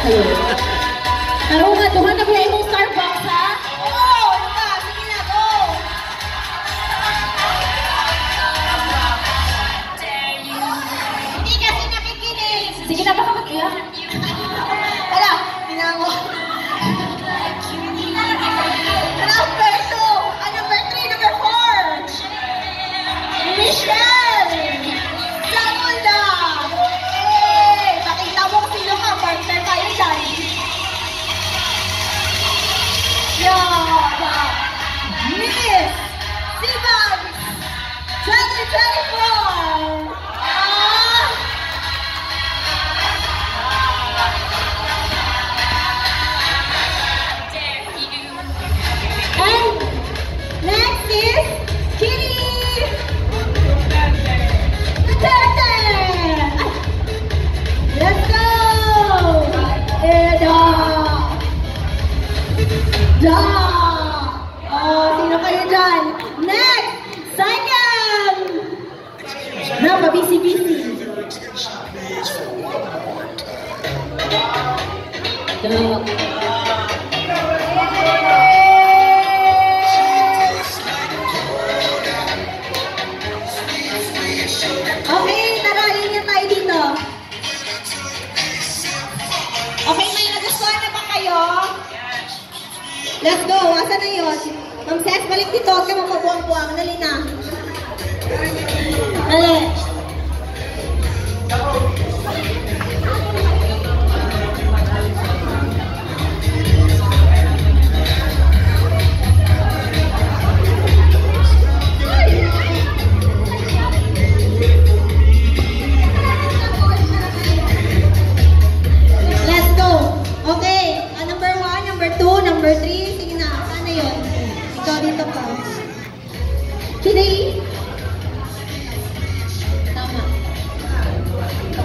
Pero nga, duhan na ba yung Starbucks, ha? Oo! Ano ba? Sige na, go! Hindi kasi nakikinig! Sige na, baka mag-iyak. Wala! Tinango! Number 2! Number 3, number 4! Michelle! Zamunda! Hey! Pakita mo kung sino ka, partner tayo dyan. Yeah! Miss Sivan 2024! And next is Kitty Duterte! Let's go! Oh, sino kayo dyan? Next! Sanyam! Na, mabisi-bisi. Okay, tara, linya tayo dito. Okay, may nagustuhan na ba kayo? Let's go, asa na yun? Ma'am Ses, balik dito, huwag ka mapabuang-buang. Dali na. Dali. Let's go. Okay, number 1, number 2, number 3. Sige na, sana yun? Ikaw dito pa. Kitty!